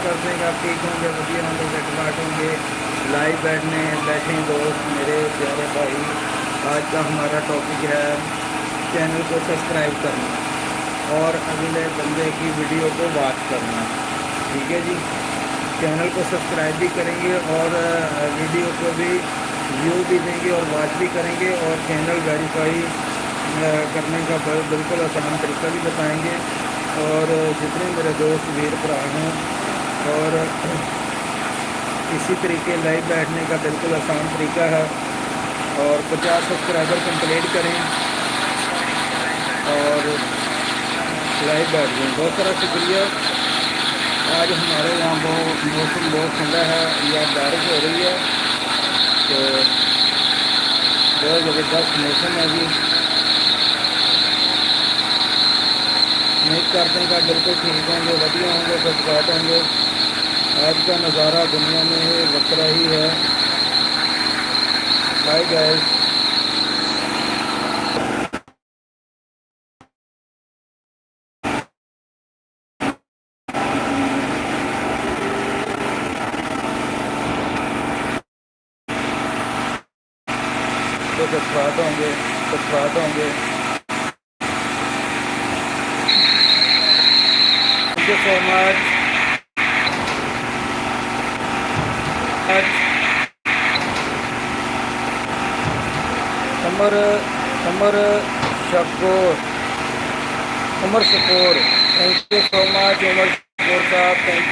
करते हैं कि आप ठीक होंगे, बढ़िया होंगे, झटपट होंगे। लाइव बैठे दोस्त मेरे प्यारे भाई। आज का हमारा टॉपिक है चैनल को सब्सक्राइब करना और अगले बंदे की वीडियो को वॉच करना। ठीक है जी। चैनल को सब्सक्राइब भी करेंगे और वीडियो को भी व्यू भी देंगे और वॉच भी करेंगे और चैनल वेरीफाई करने का बिल्कुल आसान तरीका भी बताएंगे। और जितने मेरे दोस्त वीर भरा हैं और इसी तरीके लाइव बैठने का बिल्कुल आसान तरीका है। और 50 सब्सक्राइबर कंप्लीट करें और लाइव बैठ जाएँ। बहुत सारा शुक्रिया। आज हमारे यहाँ मौसम बहुत ठंडा है या बारिश हो रही है, तो बहुत ज़बरदस्त मौसम है जी। उम्मीद करते हैं कि बिल्कुल ठीक होंगे, बढ़िया होंगे, सब्सक्राइब होंगे। आज का नज़ारा दुनिया में वक्रा ही है। Hi guys. तो सब्सक्राइब होंगे, सब्सक्राइब होंगे। Thank you so much. Umar Umar Shakoor Umar Shakoor, thank you so much Umar Shakoor साहब। Thank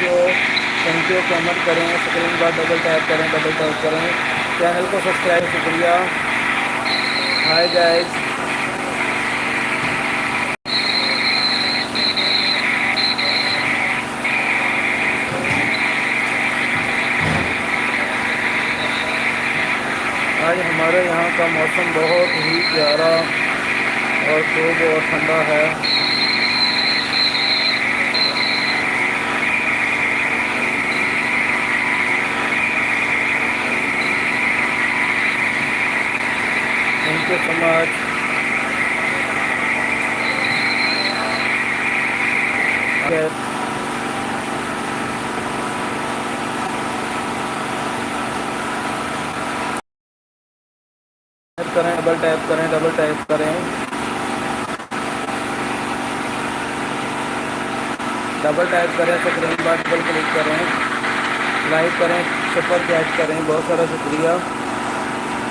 you. कमेंट करें, स्क्रीन पर डबल टैप करें, चैनल को सब्सक्राइब। शुक्रिया। Hi guys. आज हमारे यहाँ का मौसम बहुत ही प्यारा और खूब और ठंडा है। Thank you so much. करें, डबल टैप करें, डबल टैप करें, स्क्रीन पर डबल क्लिक करें, लाइक करें, सुपर चैट करें। बहुत सारा शुक्रिया।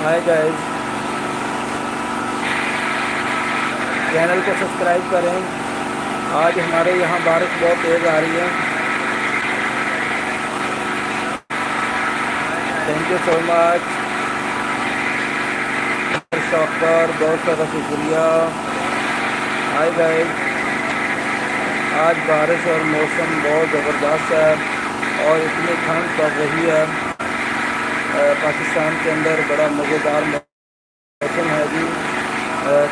Hi guys. चैनल को सब्सक्राइब करें। आज हमारे यहाँ बारिश बहुत तेज़ आ रही है। Thank you so much shocker, बहुत सारा शुक्रिया। Hi guys. आज बारिश और मौसम बहुत ज़बरदस्त है और इतनी ठंड पड़ रही है। पाकिस्तान के अंदर बड़ा मज़ेदार मौसम है जी।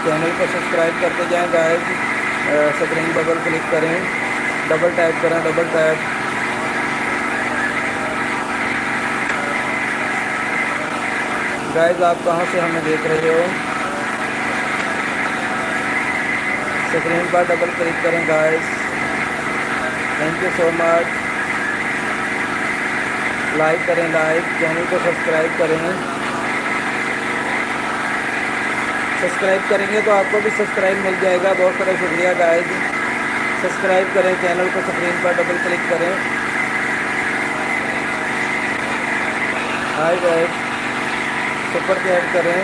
चैनल को सब्सक्राइब करते जाएं गाइस। स्क्रीन बगल क्लिक करें, डबल टैप करें, डबल टैप। गाइस आप कहाँ से हमें देख रहे हो? स्क्रीन पर डबल क्लिक करें guys. Thank you so much. Like करें, चैनल को सब्सक्राइब करें। सब्सक्राइब करेंगे तो आपको भी सब्सक्राइब मिल जाएगा। बहुत सारा शुक्रिया गाइस। सब्सक्राइब करें चैनल को, स्क्रीन पर डबल क्लिक करें। Hi guys. सुपर चैट करें।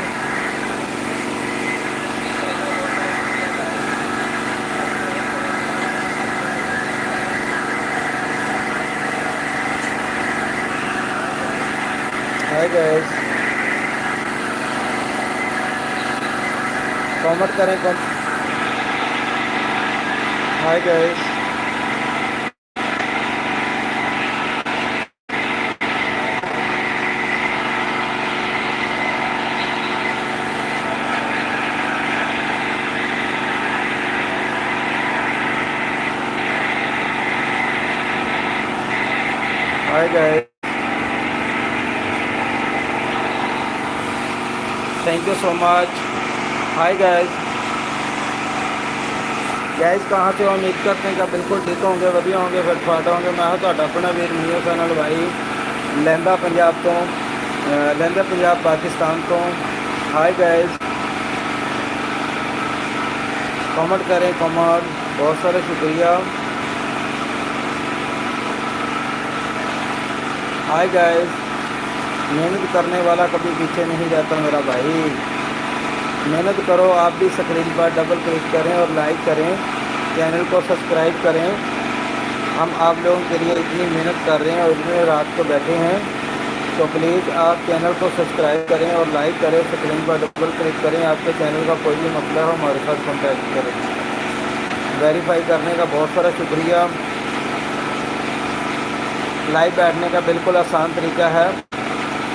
Hi guys. कमेंट करें। Hi guys. Hi guys. Thank you so much. Hi guys. Gas कहाँ से उम्मीद करते हैं कि बिल्कुल ठीक होंगे, वधिया होंगे, फिट होंगे। मैं तुहाडा अपना वीर मीर चैनल भाई लहंदा पंजाब तो लहंदा पंजाब पाकिस्तान तो। हाय गैस, कमेंट करें कमेंट, बहुत सारा शुक्रिया। हाय गैस, मेहनत करने वाला कभी पीछे नहीं जाता मेरा भाई। मेहनत करो आप भी, स्क्रीन पर डबल क्लिक करें और लाइक करें, चैनल को सब्सक्राइब करें। हम आप लोगों के लिए इतनी मेहनत कर रहे हैं और इतने रात को बैठे हैं, तो प्लीज़ आप चैनल को सब्सक्राइब करें और लाइक करें, स्क्रीन पर डबल क्लिक करें। आपके चैनल का कोई भी मसला हो हमारे साथ कॉन्टैक्ट करें। वेरीफाई करने का बहुत सारा शुक्रिया। लाइव बैठने का बिल्कुल आसान तरीका है,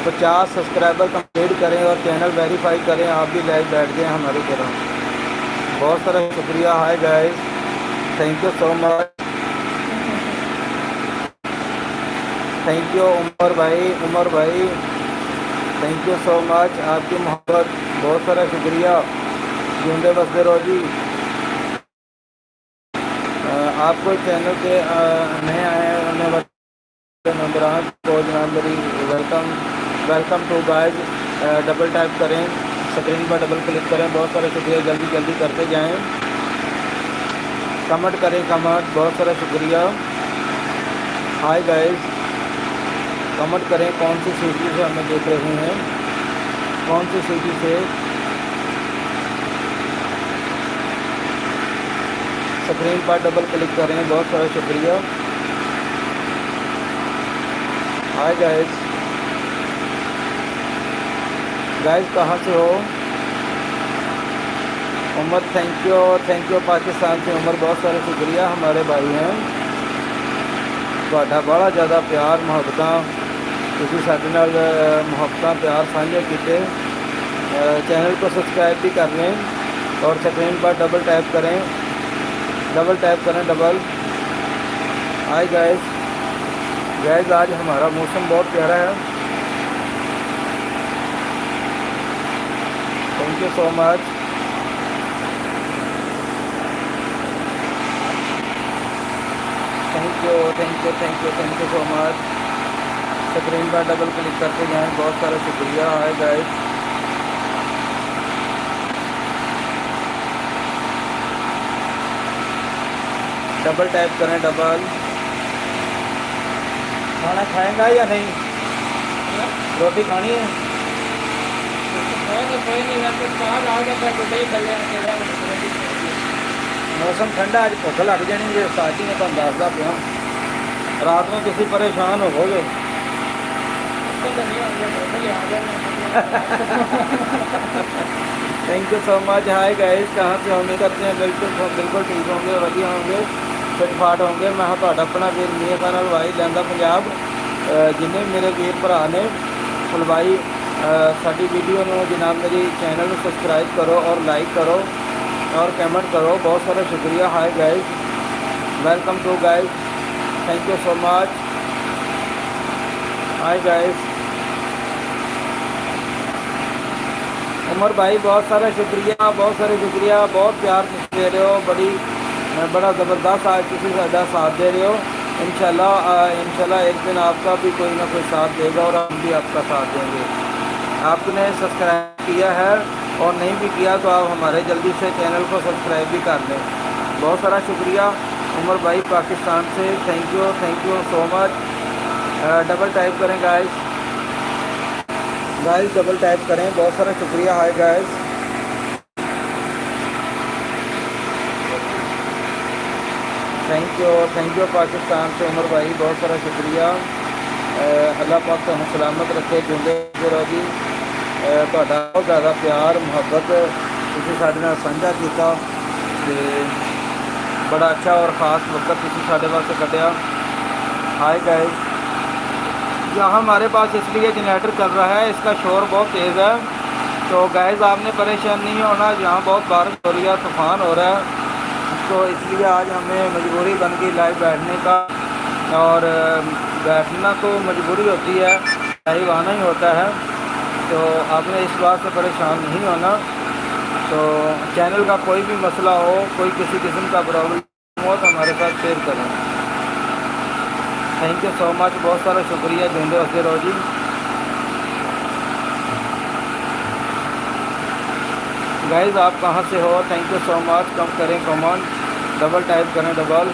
50 सब्सक्राइबर कंप्लीट करें और चैनल वेरीफाई करें, आप भी लाइव बैठ जाएँ हमारी तरह। बहुत सारा शुक्रिया। Hi guys, thank you so much, thank you Umar भाई थैंक यू सो मच। आपकी मोहब्बत, बहुत सारा शुक्रिया। जिंदे बसते रहो जी। आपको चैनल के नए आने वाले मेम्बरान को जनाब मेरी welcome to guys. Double tap करें, स्क्रीन पर डबल क्लिक करें। बहुत सारा शुक्रिया, जल्दी जल्दी करते जाएं। कमेंट करें कमेंट, बहुत सारा शुक्रिया। हाय गाइस, कमेंट करें कौन सी सिटी से हमें देख रहे हैं, कौन सी सिटी से। स्क्रीन पर डबल क्लिक करें, बहुत सारा शुक्रिया। हाय गाइस, कहाँ से हो? उमर थैंक यू पाकिस्तान से। उमर बहुत सारा शुक्रिया, हमारे भाई हैं। ਤੁਹਾਡਾ बड़ा ज़्यादा प्यार मुहब्बत, ਤੁਸੀਂ ਸਾਡੇ ਨਾਲ ਮੁਹੱਬਤਾਂ प्यार साझे किए। चैनल को सब्सक्राइब भी कर लें और स्क्रीन पर डबल टैप करें, डबल। हाय गाइस, आज हमारा मौसम बहुत प्यारा है। Thank you so much. Thank you so much. Screen पर डबल क्लिक करते जाएँ, बहुत सारा शुक्रिया। हाय गाइस, डबल टैप करें, डबल। खाना खाएंगा या नहीं? रोटी खानी है? मौसम ठंडा, अज भुख लग जानी है। साथी ने तुम दसदा पिया, रात में किसी परेशान होवोगे। Thank you so much. Hi guys, कहाँ से उम्मीद करते हैं बिल्कुल ठीक होंगे, वधिया होंगे, फिट फाट होंगे। मैं तुहाडा अपना वीर मीर चैनल भाई लहंदा पंजाब। जिन्हें मेरे वीर भरा ने फलवाई साडी वीडियो में जनाब मेरी चैनल को सब्सक्राइब करो और लाइक करो और कमेंट करो, बहुत सारा शुक्रिया। Hi guys, welcome to guys, thank you so much. Hi guys, Umar भाई बहुत सारा शुक्रिया, बहुत प्यार दे रहे हो। बड़ा ज़बरदस्त आज तुम साडा साथ दे रहे हो। इंशाल्लाह एक दिन आपका भी कोई ना कोई साथ देगा और हम भी आपका साथ देंगे। आपने सब्सक्राइब किया है और नहीं भी किया तो आप हमारे जल्दी से चैनल को सब्सक्राइब भी कर लें। बहुत सारा शुक्रिया उमर भाई पाकिस्तान से। Thank you so much. Double type करें गाइस, डबल टाइप करें, बहुत सारा शुक्रिया। Hi guys, thank you Pakistan से उमर भाई, बहुत सारा शुक्रिया। अल्लाह पाक तुहानू सलामत रखे, जिंदे रहो जी। तुहाडा बहुत ज़्यादा प्यार मुहब्बत तुसीं साडे नाल साझा कीता ते बड़ा अच्छा और ख़ास वक्त तुसीं साडे वास्ते कढिया। हाय गाइस, यहाँ हमारे पास इसलिए जनरेटर चल रहा है, इसका शोर बहुत तेज़ है, तो गाइस आपने परेशान नहीं होना। यहाँ बहुत बारिश हो रही है, तूफ़ान हो रहा है, तो इसलिए आज हमें मजबूरी बन गई लाइव बैठने का। और बैठना तो मजबूरी होती है, लाइव आना ही होता है, तो आपने इस बात से परेशान नहीं होना। तो चैनल का कोई भी मसला हो, कोई किसी किस्म का प्रॉब्लम हो तो हमारे साथ शेयर करें। थैंक यू सो मच, बहुत सारा शुक्रिया, जिंदे होते रहो जी। गाइस आप कहाँ से हो? Thank you so much. कम करें कमेंट, डबल टाइप करें डबल।